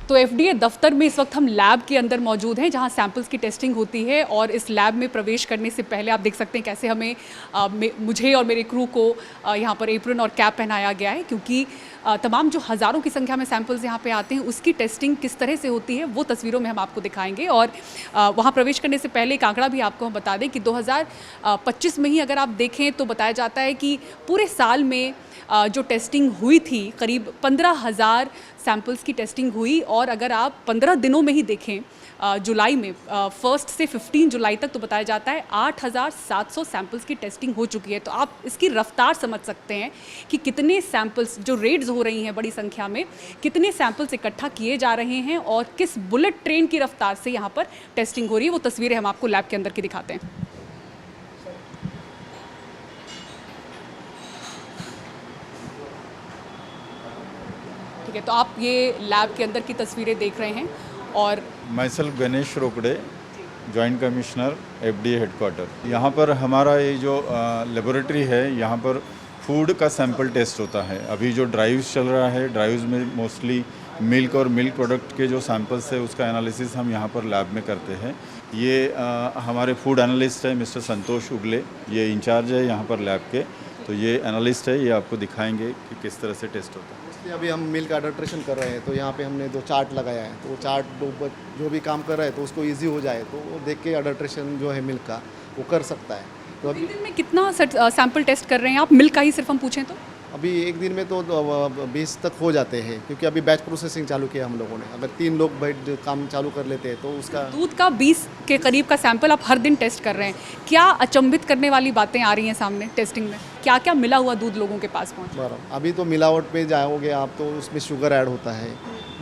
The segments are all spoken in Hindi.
तो एफडीए दफ्तर में इस वक्त हम लैब के अंदर मौजूद हैं जहां सैंपल्स की टेस्टिंग होती है। और इस लैब में प्रवेश करने से पहले आप देख सकते हैं कैसे हमें मुझे और मेरे क्रू को यहां पर एप्रन और कैप पहनाया गया है, क्योंकि तमाम जो हज़ारों की संख्या में सैंपल्स यहाँ पे आते हैं उसकी टेस्टिंग किस तरह से होती है वो तस्वीरों में हम आपको दिखाएंगे। और वहाँ प्रवेश करने से पहले एक आंकड़ा भी आपको हम बता दें कि 2025 में ही अगर आप देखें तो बताया जाता है कि पूरे साल में जो टेस्टिंग हुई थी करीब 15,000 सैंपल्स की टेस्टिंग हुई। और अगर आप 15 दिनों में ही देखें जुलाई में 1 से 15 जुलाई तक तो बताया जाता है 8,700 सैंपल्स की टेस्टिंग हो चुकी है। तो आप इसकी रफ्तार समझ सकते हैं कि कितने सैंपल्स जो रेड्स हो रही हैं बड़ी संख्या में, कितने सैंपल्स इकट्ठा किए जा रहे हैं और किस बुलेट ट्रेन की रफ्तार से यहाँ पर टेस्टिंग हो रही है। वो तस्वीरें हम आपको लैब के अंदर की दिखाते हैं। ठीक है, तो आप ये लैब के अंदर की तस्वीरें देख रहे हैं। और myself Ganesh Rokade, joint commissioner FDA headquarter. यहाँ पर हमारा ये जो लेबोरेटरी है, यहाँ पर फूड का सैंपल टेस्ट होता है। अभी जो ड्राइव्स चल रहा है, ड्राइव्स में मोस्टली मिल्क और मिल्क प्रोडक्ट के जो सैंपल्स है उसका एनालिसिस हम यहाँ पर लैब में करते हैं। ये हमारे फूड एनालिस्ट है मिस्टर संतोष उगले, ये इंचार्ज है यहाँ पर लैब के। तो ये एनालिस्ट है, ये आपको दिखाएंगे कि किस तरह से टेस्ट होता है। अभी हम मिल्क अडल्ट्रेशन कर रहे हैं, तो यहाँ पे हमने 2 चार्ट लगाया है। तो वो चार्ट जो भी काम कर रहा है तो उसको इजी हो जाए, तो वो देख के अडल्ट्रेशन जो है मिल्क का वो कर सकता है। तो अभी दिन में कितना सैंपल टेस्ट कर रहे हैं आप? मिल्क का ही सिर्फ हम पूछें तो अभी एक दिन में तो 20 तक हो जाते हैं, क्योंकि अभी बैच प्रोसेसिंग चालू किया हम लोगों ने। अगर 3 लोग बैठ काम चालू कर लेते हैं तो उसका दूध का 20 के करीब का सैंपल आप हर दिन टेस्ट कर रहे हैं। क्या अचंभित करने वाली बातें आ रही हैं सामने टेस्टिंग में? क्या क्या मिला हुआ दूध लोगों के पास पहुँच? बराबर अभी तो मिलावट पे जाओगे आप तो उसमें शुगर ऐड होता है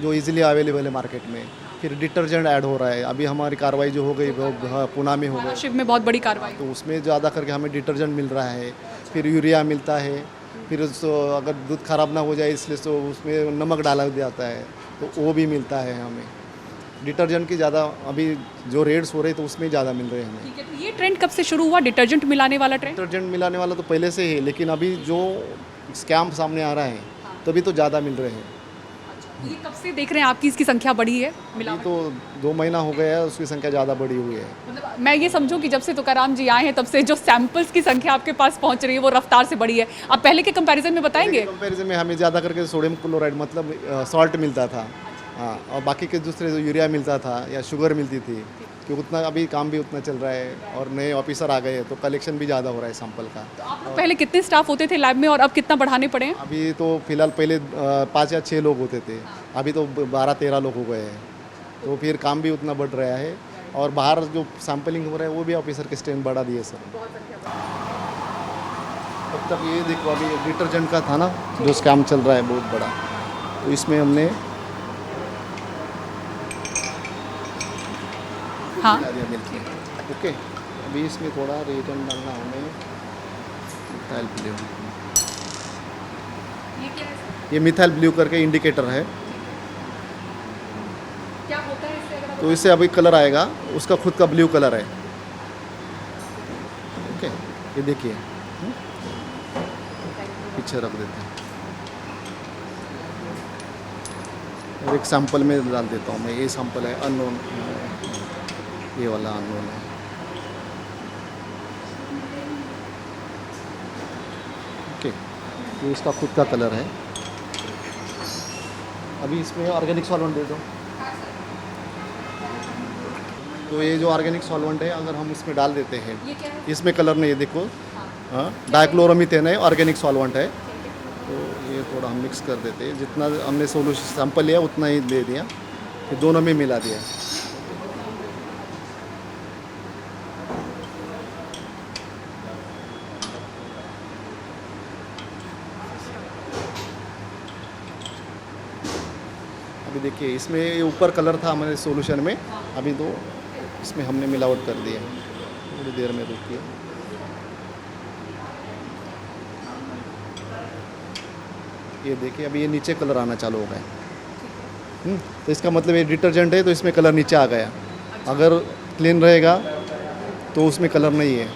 जो इजीली अवेलेबल है मार्केट में। फिर डिटर्जेंट ऐड हो रहा है। अभी हमारी कार्रवाई जो हो गई वो पुणे में हो गई, शिव में बहुत बड़ी कार्रवाई, तो उसमें ज़्यादा करके हमें डिटर्जेंट मिल रहा है। फिर यूरिया मिलता है। फिर अगर दूध ख़राब ना हो जाए इसलिए तो उसमें नमक डाला जाता है, तो वो भी मिलता है हमें। डिटर्जेंट की ज़्यादा अभी जो रेट्स हो रहे तो उसमें ज़्यादा मिल रहे हैं हमें। ठीक है, तो ये ट्रेंड कब से शुरू हुआ, डिटर्जेंट मिलाने वाला ट्रेंड? डिटर्जेंट मिलाने वाला तो पहले से ही, लेकिन अभी जो स्कैम सामने आ रहा है तभी तो ज़्यादा मिल रहे हैं। ये कब से देख रहे हैं आपकी इसकी संख्या बढ़ी है? अभी तो 2 महीना हो गया है, उसकी संख्या ज़्यादा बढ़ी हुई है। मतलब मैं ये समझूं कि जब से तुकाराम जी आए हैं तब से जो सैंपल्स की संख्या आपके पास पहुंच रही है वो रफ्तार से बढ़ी है। आप पहले के कंपैरिजन में बताएंगे? कंपैरिजन में हमें ज़्यादा करके सोडियम क्लोराइड मतलब सॉल्ट मिलता था, हाँ, और बाकी के दूसरे जो यूरिया मिलता था या शुगर मिलती थी, कि उतना अभी काम भी उतना चल रहा है और नए ऑफिसर आ गए हैं तो कलेक्शन भी ज़्यादा हो रहा है सैंपल का। तो आप लोग पहले कितने स्टाफ होते थे लैब में और अब कितना बढ़ाने पड़े हैं? अभी तो फिलहाल पहले 5 या 6 लोग होते थे, अभी तो 12-13 लोग हो गए हैं। तो फिर काम भी उतना बढ़ रहा है और बाहर जो सैंपलिंग हो रहा है वो भी ऑफिसर के स्ट्रेंथ बढ़ा दिए सर। तब तक ये देखो अभी डिटर्जेंट का था ना जो स्कैम चल रहा है बहुत बड़ा, तो इसमें हमने हाँ, ओके। अभी इसमें थोड़ा रिटर्न डालना हमें मिथाइल ब्लू। ये मिथाइल ब्लू करके इंडिकेटर है। क्या होता है इससे? अगर तो इससे अभी कलर आएगा, उसका खुद का ब्लू कलर है। ओके, ये देखिए पीछे रख देते हैं और एक सैंपल में डाल देता हूँ मैं। ये सैंपल है अननोन, ये वाला अननोन है। ओके, ये इसका खुद का कलर है। अभी इसमें ऑर्गेनिक सॉल्वेंट दे दो। तो ये जो ऑर्गेनिक सॉल्वेंट है अगर हम इसमें डाल देते हैं, ये क्या है? इसमें कलर नहीं है, देखो, हाँ, डाइक्लोरोमीथेन है, ऑर्गेनिक सॉल्वेंट है। तो ये थोड़ा हम मिक्स कर देते हैं। जितना हमने सोल्यूशन सैंपल लिया उतना ही दे दिया, फिर दोनों में मिला दिया। अभी देखिए इसमें ये ऊपर कलर था हमारे सॉल्यूशन में, अभी तो इसमें हमने मिलावट कर दिया। थोड़ी देर में रुकिए। ये देखिए अभी ये नीचे कलर आना चालू हो गया। तो इसका मतलब ये डिटर्जेंट है तो इसमें कलर नीचे आ गया। अगर क्लीन रहेगा तो उसमें कलर नहीं है।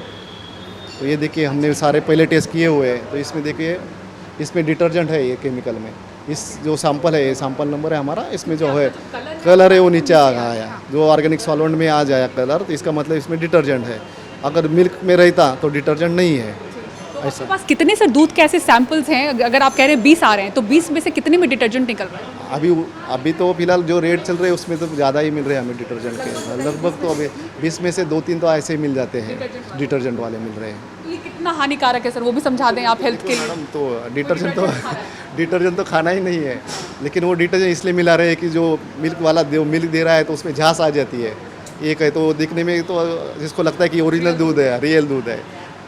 तो ये देखिए हमने सारे पहले टेस्ट किए हुए हैं, तो इसमें देखिए इसमें डिटर्जेंट है ये केमिकल में। इस जो सैंपल है, सैंपल नंबर है हमारा, इसमें जो है कलर है वो नीचे आ गया, जो ऑर्गेनिक सॉल्वेंट में आ जाए कलर, तो इसका मतलब इसमें डिटर्जेंट है। अगर मिल्क में रहता तो डिटर्जेंट नहीं है। आपके पास कितने सर दूध के ऐसे सैंपल्स हैं? अगर आप कह रहे हैं 20 आ रहे हैं तो 20 में से कितने में डिटर्जेंट निकल रहा है? अभी तो फिलहाल जो रेट चल रहे हैं उसमें तो ज़्यादा ही मिल रहे हैं हमें डिटर्जेंट के, लगभग तो अभी 20 में से 2-3 तो ऐसे ही मिल जाते हैं, डिटर्जेंट वाले मिल रहे हैं। तो ये कितना हानिकारक है सर, वो भी समझा दें आप हेल्थ के लिए। मैडम तो डिटर्जेंट तो खाना ही नहीं है, लेकिन वो डिटर्जेंट इसलिए मिला रहे हैं कि जो मिल्क वाला मिल्क दे रहा है तो उसमें झांस आ जाती है, एक है तो दिखने में तो जिसको लगता है कि ओरिजिनल दूध है, रियल दूध है,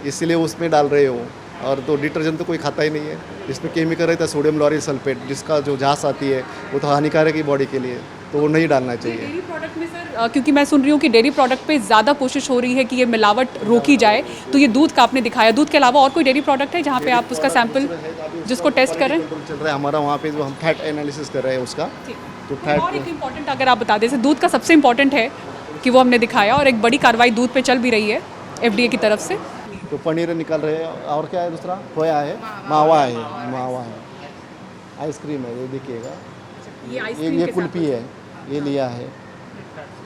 इसलिए उसमें डाल रहे हो। और तो डिटर्जेंट तो कोई खाता ही नहीं है, इसमें केमिकल रहता है सोडियम लॉरिल सल्फेट, जिसका जो झांस आती है वो तो हानिकारक है बॉडी के लिए, तो वो नहीं डालना चाहिए। डेयरी प्रोडक्ट में सर क्योंकि मैं सुन रही हूँ कि डेयरी प्रोडक्ट पे ज़्यादा कोशिश हो रही है कि ये मिलावट रोकी जाए, तो ये दूध का आपने दिखाया, दूध के अलावा और कोई डेयरी प्रोडक्ट है जहाँ पे आप उसका सैंपल जिसको टेस्ट करें? चल रहा है हमारा वहाँ पे जो हम फैट एनालिसिस कर रहे हैं उसका, तो और एक इम्पॉर्टेंट अगर आप बता दें सर, दूध का सबसे इम्पॉर्टेंट है कि वो हमने दिखाया, और एक बड़ी कार्रवाई दूध पे चल भी रही है FDA की तरफ से। तो पनीर निकल रहे हैं, और क्या है दूसरा, खोया है, मावा है, आइसक्रीम है, ये देखिएगा, ये कुल्फी है, ये लिया है,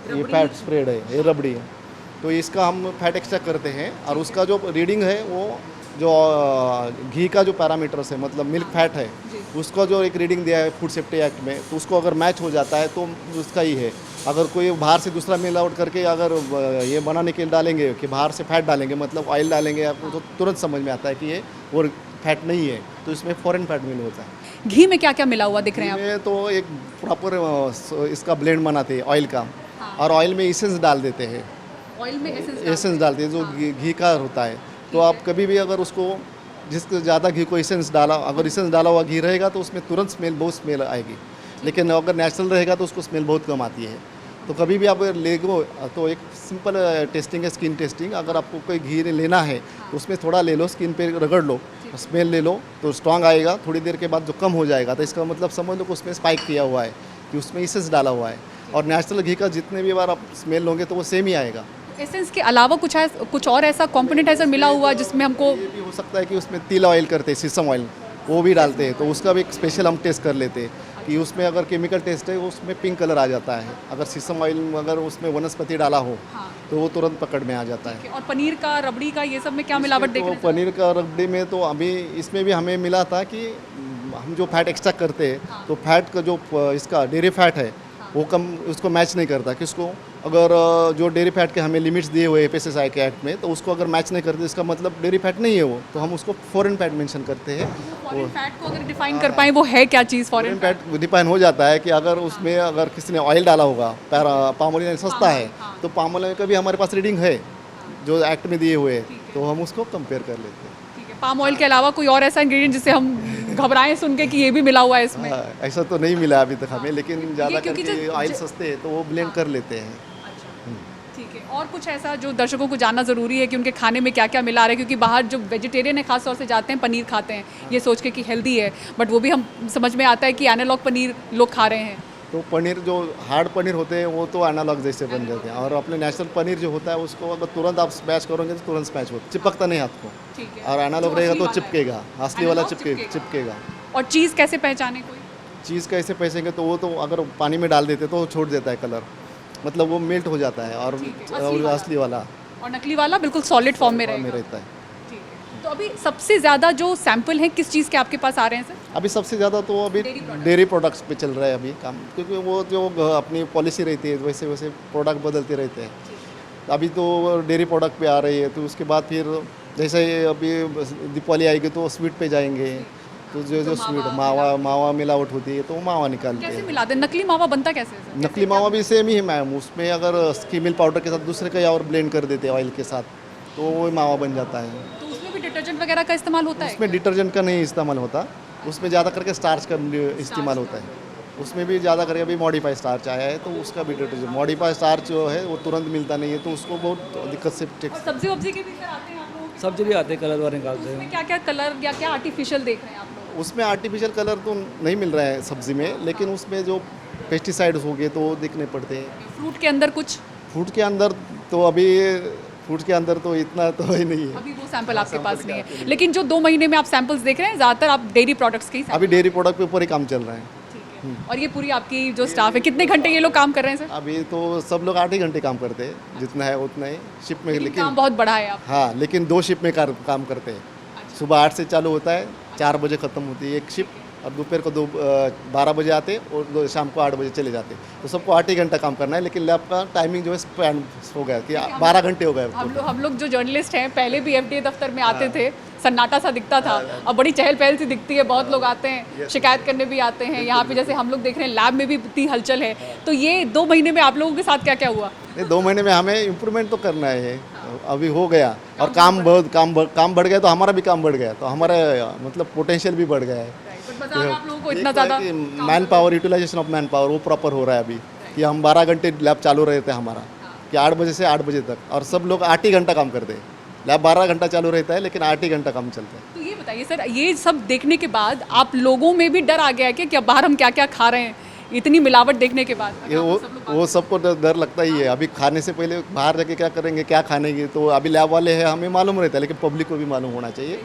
ये फैट स्प्रेड है, ये रबड़ी है। तो इसका हम फैट एक्स्ट्रा करते हैं, और उसका जो रीडिंग है वो जो घी का जो पैरामीटर्स है, मतलब मिल्क फैट है, उसका जो एक रीडिंग दिया है फूड सेफ्टी एक्ट में, तो उसको अगर मैच हो जाता है तो उसका ही है। अगर कोई बाहर से दूसरा मिलावट करके अगर ये बनाने के लिए डालेंगे कि बाहर से फैट डालेंगे, मतलब ऑयल डालेंगे, आपको तो तुरंत समझ में आता है कि ये वो फैट नहीं है, तो इसमें फॉरेन फैट मिल होता है। घी में क्या क्या मिला हुआ दिख रहे हैं आप? ये तो एक प्रॉपर इसका ब्लेंड बनाते हैं ऑयल का, और ऑयल में एसेंस डाल देते हैं, ऑयल में एसेंस डालते हैं जो घी का होता है। तो आप कभी भी अगर उसको जिसको ज़्यादा घी को एसेंस डाला, अगर एसेंस डाला हुआ घी रहेगा तो उसमें तुरंत बहुत स्मेल आएगी, लेकिन अगर नेचुरल रहेगा तो उसको स्मेल बहुत कम आती है। तो कभी भी आप लेगो तो एक सिंपल टेस्टिंग है, स्किन टेस्टिंग। अगर आपको कोई घी लेना है तो उसमें थोड़ा ले लो, स्किन पे रगड़ लो, स्मेल ले लो तो स्ट्रांग आएगा, थोड़ी देर के बाद जो कम हो जाएगा तो इसका मतलब समझ लो कि उसमें स्पाइक किया हुआ है, कि उसमें एसेंस डाला हुआ है। और नेचुरल घी का जितने भी बार आप स्मेल लोगे तो वो सेम ही आएगा। एसेंस के अलावा कुछ और ऐसा कंपोनेंट ऐसा मिला हुआ जिसमें हमको? ये भी हो सकता है कि उसमें तिल ऑयल करते हैं, सीसम ऑयल, वो भी डालते हैं, तो उसका भी एक स्पेशल हम टेस्ट कर लेते हैं कि उसमें अगर केमिकल टेस्ट है उसमें पिंक कलर आ जाता है। अगर सीसम ऑयल अगर उसमें वनस्पति डाला हो तो वो तुरंत पकड़ में आ जाता है। और पनीर का, रबड़ी का, ये सब में क्या मिलावट देख रहे हैं? पनीर का रबड़ी में तो अभी इसमें भी हमें मिला था कि हम जो फैट एक्स्ट्रा करते हैं तो फैट का जो इसका डेयरी फैट है वो कम, उसको मैच नहीं करता। किसको? अगर जो डेयरी फैट के हमें लिमिट्स दिए हुए FSSAI के एक्ट में, तो उसको अगर मैच नहीं करते इसका मतलब डेयरी फैट नहीं है वो, तो हम उसको फॉरेन फैट मेंशन करते हैं। फॉरेन फैट को अगर डिफाइन कर पाए वो है क्या चीज़? फॉरेन फैट डिफाइन हो जाता है कि अगर उसमें अगर किसी ने ऑयल डाला होगा, पाम ऑयल सस्ता है तो पाम ऑयल का भी हमारे पास रीडिंग है जो एक्ट में दिए हुए, तो हम उसको कंपेयर कर लेते हैं। पाम ऑयल के अलावा कोई और ऐसा इंग्रेडिएंट जिससे हम घबराएं सुन के कि ये भी मिला हुआ है इसमें? ऐसा तो नहीं मिला अभी तक हमें, लेकिन ज़्यादा क्योंकि करके ऑयल सस्ते हैं तो वो ब्लेंड कर लेते हैं। ठीक है। और कुछ ऐसा जो दर्शकों को जानना ज़रूरी है कि उनके खाने में क्या क्या मिला रहा है, क्योंकि बाहर जो वेजिटेरियन है खास तौर से जाते हैं पनीर खाते हैं ये सोच के कि हेल्दी है, बट वो भी हम समझ में आता है कि एनालॉग पनीर लोग खा रहे हैं। तो पनीर जो हार्ड पनीर होते हैं वो तो एनालॉग जैसे बन जाते हैं, और अपने नेचुरल पनीर जो होता है उसको अगर तुरंत आप स्मैश करोगे तो तुरंत स्मैश होता, चिपकता नहीं हाथ को। ठीक है। और एनालॉग रहेगा तो चिपकेगा, असली वाला Analog चिपकेगा। और चीज़ कैसे पहचाने कोई? चीज़ कैसे पहचानेंगे तो वो तो अगर पानी में डाल देते तो वो छोड़ देता है कलर, मतलब वो मेल्ट हो जाता है, और असली वाला और नकली वाला बिल्कुल सॉलिड फॉर्म में में रहेगा। रहता है। ठीक है। तो अभी सबसे ज़्यादा जो सैंपल हैं किस चीज़ के आपके पास आ रहे हैं सर? अभी सबसे ज़्यादा तो अभी डेयरी प्रोडक्ट्स पे चल रहा है अभी काम, क्योंकि वो जो अपनी पॉलिसी रहती है वैसे वैसे प्रोडक्ट बदलते रहते हैं। अभी तो डेयरी प्रोडक्ट पे आ रही है, तो उसके बाद फिर जैसे अभी दीपावली आएगी तो स्वीट पे जाएंगे, तो जो स्वीट मावा मिलावट होती है तो मावा निकालते कैसे हैं। मिला दें? नकली मावा बनता कैसे है सर? नकली मावा भी सेम ही है मैम, उसमें अगर स्कीमिल पाउडर के साथ दूसरे का और ब्लेंड कर देते हैं ऑयल के साथ तो वो मावा बन जाता है। तो उसमें भी डिटर्जेंट वगैरह का इस्तेमाल होता है? उसमें डिटर्जेंट का नहीं इस्तेमाल होता, उसमें ज़्यादा करके स्टार्च का इस्तेमाल होता है। उसमें भी ज़्यादा करके अभी मॉडिफाई स्टार्च आया है तो उसका भी डिटर्जेंट, मॉडिफाई स्टार्च जो है वो तुरंत मिलता नहीं है, तो उसको बहुत दिक्कत से और सब्जी वब्जी के भी सर आते हैं आप लोग? सब्जी भी आते हैं, कलर वाले निकालते हैं। उसमें क्या क्या कलर या क्या आर्टिफिशियल देख रहे हैं आप लोग? उसमें आर्टिफिशियल कलर तो नहीं मिल रहा है सब्ज़ी में, लेकिन उसमें जो पेस्टिसाइड्स हो गए तो वो दिखने पड़ते हैं। फ्रूट के अंदर कुछ? फ्रूट के अंदर तो अभी फूड्स के अंदर तो इतना तो ही नहीं है। अभी वो सैंपल आपके पास नहीं है, लेकिन जो 2 महीने में आप सैंपल्स देख रहे हैं ज़्यादातर आप डेयरी प्रोडक्ट्स के ही अभी डेयरी प्रोडक्ट पे ऊपर ही काम चल रहा है। ठीक है। और ये पूरी आपकी जो स्टाफ है, कितने घंटे ये लोग काम कर रहे हैं सर? अभी तो सब लोग 8 ही घंटे काम करते हैं, जितना है उतना ही शिप में। काम लेकिन बहुत बड़ा है आप। हाँ, लेकिन 2 शिप में काम करते हैं। सुबह 8 से चालू होता है, 4 बजे ख़त्म होती है एक शिप, और दोपहर को 12 बजे आते और शाम को 8 बजे चले जाते। तो सबको 8 ही घंटा काम करना है, लेकिन लैब का टाइमिंग जो है स्पैन हो गया कि 12 घंटे हो गए। हम लोग जो जर्नलिस्ट हैं पहले भी एफडीए दफ्तर में आते थे, सन्नाटा सा दिखता था, अब बड़ी चहल पहल सी दिखती है, बहुत लोग आते हैं, शिकायत करने भी आते हैं। यहाँ पे जैसे हम लोग देख रहे हैं लैब में भी इतनी हलचल है। तो ये 2 महीने में आप लोगों के साथ क्या क्या हुआ? नहीं, 2 महीने में हमें इम्प्रूवमेंट तो करना है, अभी हो गया। और काम बढ़ गया, तो हमारा भी काम बढ़ गया, तो हमारा मतलब पोटेंशियल भी बढ़ गया है। आप लोगों को इतना ज़्यादा manpower, utilization of manpower वो प्रॉपर हो रहा है अभी, कि हम 12 घंटे लैब चालू रहते हैं हमारा, कि 8 बजे से 8 बजे तक, और सब लोग 8 ही घंटा काम करते हैं। लैब 12 घंटा चालू रहता है, लेकिन 8 ही घंटा काम चलता है। तो ये बताइए सर, ये सब देखने के बाद आप लोगों में भी डर आ गया है कि बाहर हम क्या क्या खा रहे हैं इतनी मिलावट देखने के बाद? ये वो सबको डर लगता ही है। अभी खाने से पहले बाहर जाके क्या करेंगे, क्या खाने की, तो अभी लैब वाले हैं, हमें मालूम रहता है, लेकिन पब्लिक को भी मालूम होना चाहिए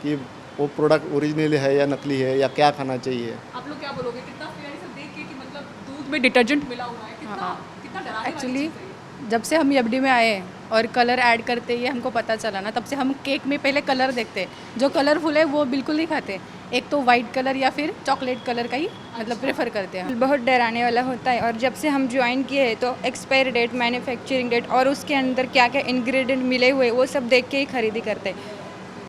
कि वो प्रोडक्ट ओरिजिनल है या नकली है, या क्या खाना चाहिए। आप लोग क्या बोलोगे, कितना फेयर है सब देख के कि मतलब दूध में डिटर्जेंट मिला हुआ है, कितना कितना डराने वाली एक्चुअली चीज़ है ये? जब से हम एफडी में आए और कलर ऐड करते ही हमको पता चला ना, तब से हम केक में पहले कलर देखते हैं, जो कलरफुल है वो बिल्कुल नहीं खाते। एक तो वाइट कलर या फिर चॉकलेट कलर का ही मतलब प्रेफर करते हैं। बहुत डराने वाला होता है, और जब से हम ज्वाइन किए हैं तो एक्सपायर डेट, मैन्युफैक्चरिंग डेट और उसके अंदर क्या क्या इंग्रेडिएंट मिले हुए वो सब देख के ही खरीदी करते हैं।